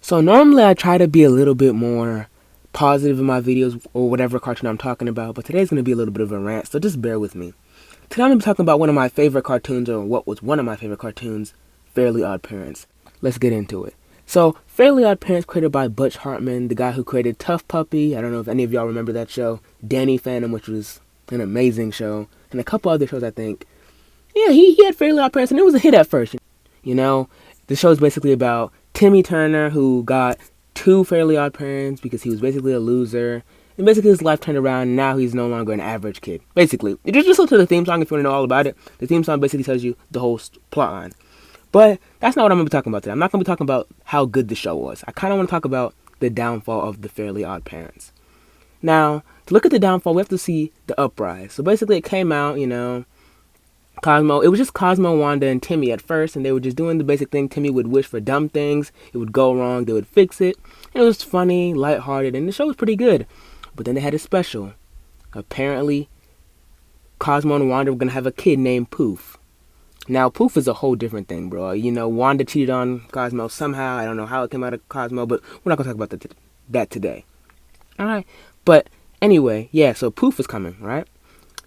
So normally I try to be a little bit more positive in my videos or whatever cartoon I'm talking about, but today's going to be a little bit of a rant, so just bear with me. Today I'm going to be talking about one of my favorite cartoons, or what was one of my favorite cartoons, Fairly Odd Parents. Let's get into it. So, Fairly Odd Parents, created by Butch Hartman, the guy who created Tough Puppy. I don't know if any of y'all remember that show. Danny Phantom, which was an amazing show, and a couple other shows, I think. Yeah, he had Fairly Odd Parents, and it was a hit at first. You know, the show is basically about Timmy Turner, who got two Fairly Odd Parents because he was basically a loser. And basically his life turned around, and now he's no longer an average kid. Basically, you just listen to the theme song if you want to know all about it. The theme song basically tells you the whole plot line. But that's not what I'm going to be talking about today. I'm not going to be talking about how good the show was. I kind of want to talk about the downfall of the Fairly Odd Parents. Now, to look at the downfall, we have to see the uprise. So basically it came out, Cosmo, it was just Cosmo, Wanda, and Timmy at first, and they were just doing the basic thing. Timmy would wish for dumb things, it would go wrong, they would fix it, and it was funny, lighthearted, and the show was pretty good. But then they had a special. Apparently, Cosmo and Wanda were going to have a kid named Poof. Now, Poof is a whole different thing, bro. Wanda cheated on Cosmo somehow. I don't know how it came out of Cosmo, but we're not going to talk about that today. Alright, but anyway, yeah, so Poof is coming, right?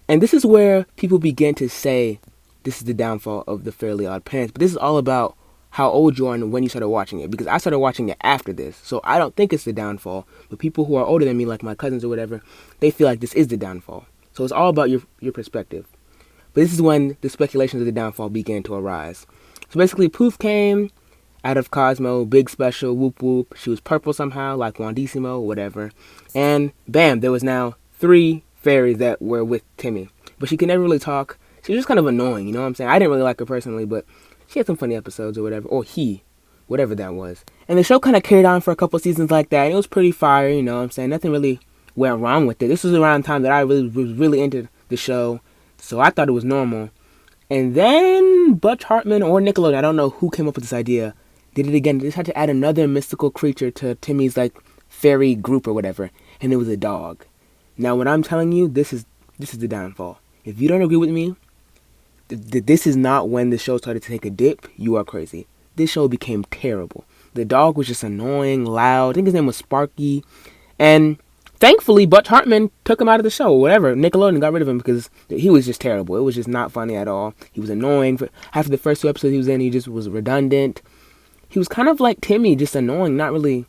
And this is where people begin to say this is the downfall of the Fairly Odd Parents. But this is all about how old you are and when you started watching it. Because I started watching it after this. So I don't think it's the downfall. But people who are older than me, like my cousins or whatever, they feel like this is the downfall. So it's all about your perspective. But this is when the speculations of the downfall began to arise. So basically, Poof came out of Cosmo, big special, whoop whoop. She was purple somehow, like Wandissimo, whatever. And bam, there was now 3 fairies that were with Timmy. But she could never really talk. She was just kind of annoying, you know what I'm saying? I didn't really like her personally, but she had some funny episodes or whatever. Or he, whatever that was. And the show kind of carried on for a couple seasons like that. It was pretty fire, you know what I'm saying? Nothing really went wrong with it. This was around the time that I was really into the show, so I thought it was normal. And then Butch Hartman or Nickelodeon, I don't know who came up with this idea, did it again. They just had to add another mystical creature to Timmy's fairy group or whatever, and it was a dog. Now, when I'm telling you, this is the downfall. If you don't agree with me, this is not when the show started to take a dip. You are crazy. This show became terrible. The dog was just annoying, loud. I think his name was Sparky. And thankfully, Butch Hartman took him out of the show or whatever. Nickelodeon got rid of him because he was just terrible. It was just not funny at all. He was annoying. After the first 2 episodes he was in, he just was redundant. He was kind of like Timmy, just annoying, not really...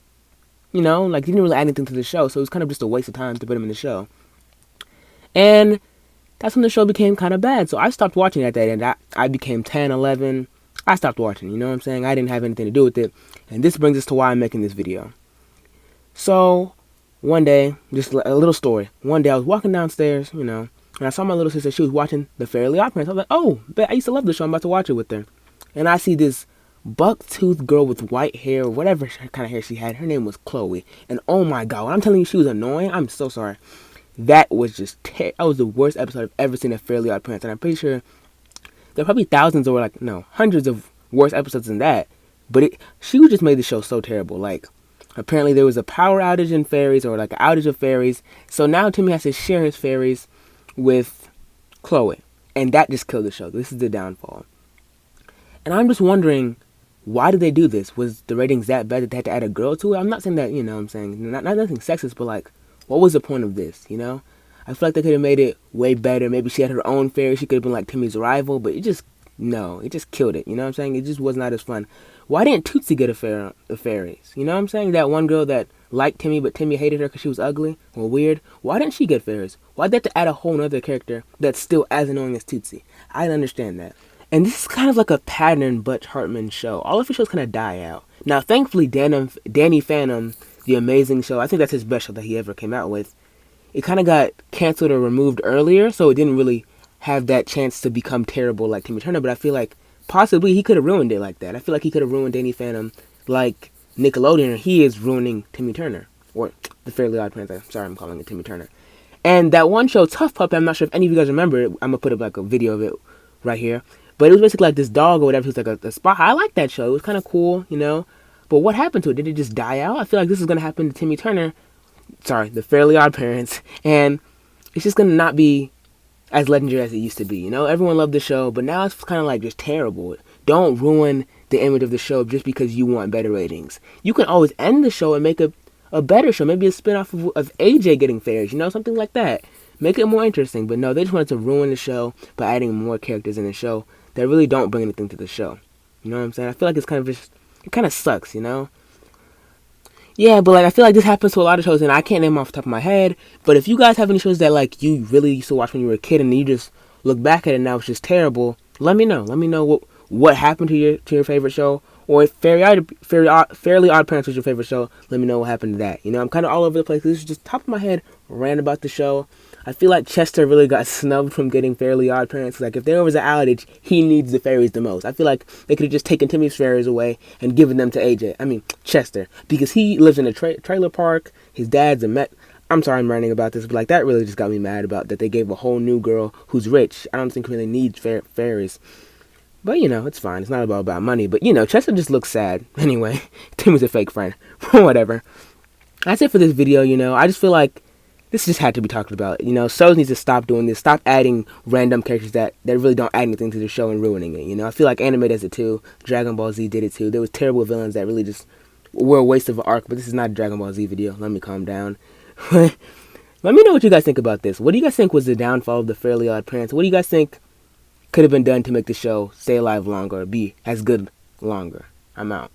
he didn't really add anything to the show, so it was kind of just a waste of time to put him in the show. And that's when the show became kind of bad, so I stopped watching at that end. I became 10, 11. I stopped watching, you know what I'm saying? I didn't have anything to do with it. And this brings us to why I'm making this video. So, one day, just a little story. One day I was walking downstairs, and I saw my little sister. She was watching the Fairly Odd Parents. I was like, oh, I used to love the show. I'm about to watch it with her. And I see this buck-toothed girl with white hair, whatever kind of hair she had. Her name was Chloe. And oh my god, when I'm telling you she was annoying, I'm so sorry. That was just that was the worst episode I've ever seen of Fairly Odd Parents. And I'm pretty sure there are probably thousands or hundreds of worse episodes than that. But she just made the show so terrible. Apparently there was a power outage in fairies, or an outage of fairies. So now Timmy has to share his fairies with Chloe. And that just killed the show. This is the downfall. And I'm just wondering, why did they do this? Was the ratings that bad that they had to add a girl to it? I'm not saying that, I'm saying, not nothing sexist, but what was the point of this, I feel like they could have made it way better. Maybe she had her own fairy. She could have been Timmy's rival, but it just killed it, you know what I'm saying? It just was not as fun. Why didn't Tootsie get a fairies? You know what I'm saying? That one girl that liked Timmy, but Timmy hated her because she was ugly or weird. Why didn't she get fairies? Why'd they have to add a whole other character that's still as annoying as Tootsie? I didn't understand that. And this is kind of like a pattern Butch Hartman show. All of his shows kind of die out. Now, thankfully, Danny Phantom, the amazing show, I think that's his best show that he ever came out with, it kind of got canceled or removed earlier, so it didn't really have that chance to become terrible like Timmy Turner, but I feel like possibly he could have ruined it like that. I feel like he could have ruined Danny Phantom like Nickelodeon, or he is ruining Timmy Turner, or the Fairly Odd Parents. Sorry, I'm calling it Timmy Turner. And that one show, Tough Puppy, I'm not sure if any of you guys remember it. I'm going to put up a video of it right here. But it was basically this dog or whatever who's a spy. I liked that show. It was kind of cool, But what happened to it? Did it just die out? I feel like this is going to happen to Timmy Turner. Sorry, the Fairly Odd Parents. And it's just going to not be as legendary as it used to be, Everyone loved the show, but now it's kind of just terrible. Don't ruin the image of the show just because you want better ratings. You can always end the show and make a better show, maybe a spin-off of AJ getting fairies, something like that. Make it more interesting. But no, they just wanted to ruin the show by adding more characters in the show that really don't bring anything to the show. You know what I'm saying? I feel like it's kind of just, it kind of sucks, Yeah, but I feel like this happens to a lot of shows, and I can't name off the top of my head. But if you guys have any shows that you really used to watch when you were a kid, and you just look back at it now, it's just terrible. Let me know. Let me know what happened to your favorite show, or if Fairly Odd Parents was your favorite show. Let me know what happened to that. I'm kind of all over the place. This is just top of my head rant about the show. I feel like Chester really got snubbed from getting Fairly Odd Parents. If there was an outage, he needs the fairies the most. I feel like they could have just taken Timmy's fairies away and given them to AJ. I mean, Chester. Because he lives in a trailer park. His dad's a Met. I'm sorry I'm ranting about this, but that really just got me mad about that they gave a whole new girl who's rich. I don't think really needs fairies. But, it's fine. It's not about money. But, Chester just looks sad. Anyway, Timmy's a fake friend. Whatever. That's it for this video, I just feel like this just had to be talked about. Shows need to stop doing this. Stop adding random characters that really don't add anything to the show and ruining it. I feel like anime does it too. Dragon Ball Z did it too. There was terrible villains that really just were a waste of an arc. But this is not a Dragon Ball Z video. Let me calm down. Let me know what you guys think about this. What do you guys think was the downfall of the Fairly Odd Parents? What do you guys think could have been done to make the show stay alive longer or be as good longer? I'm out.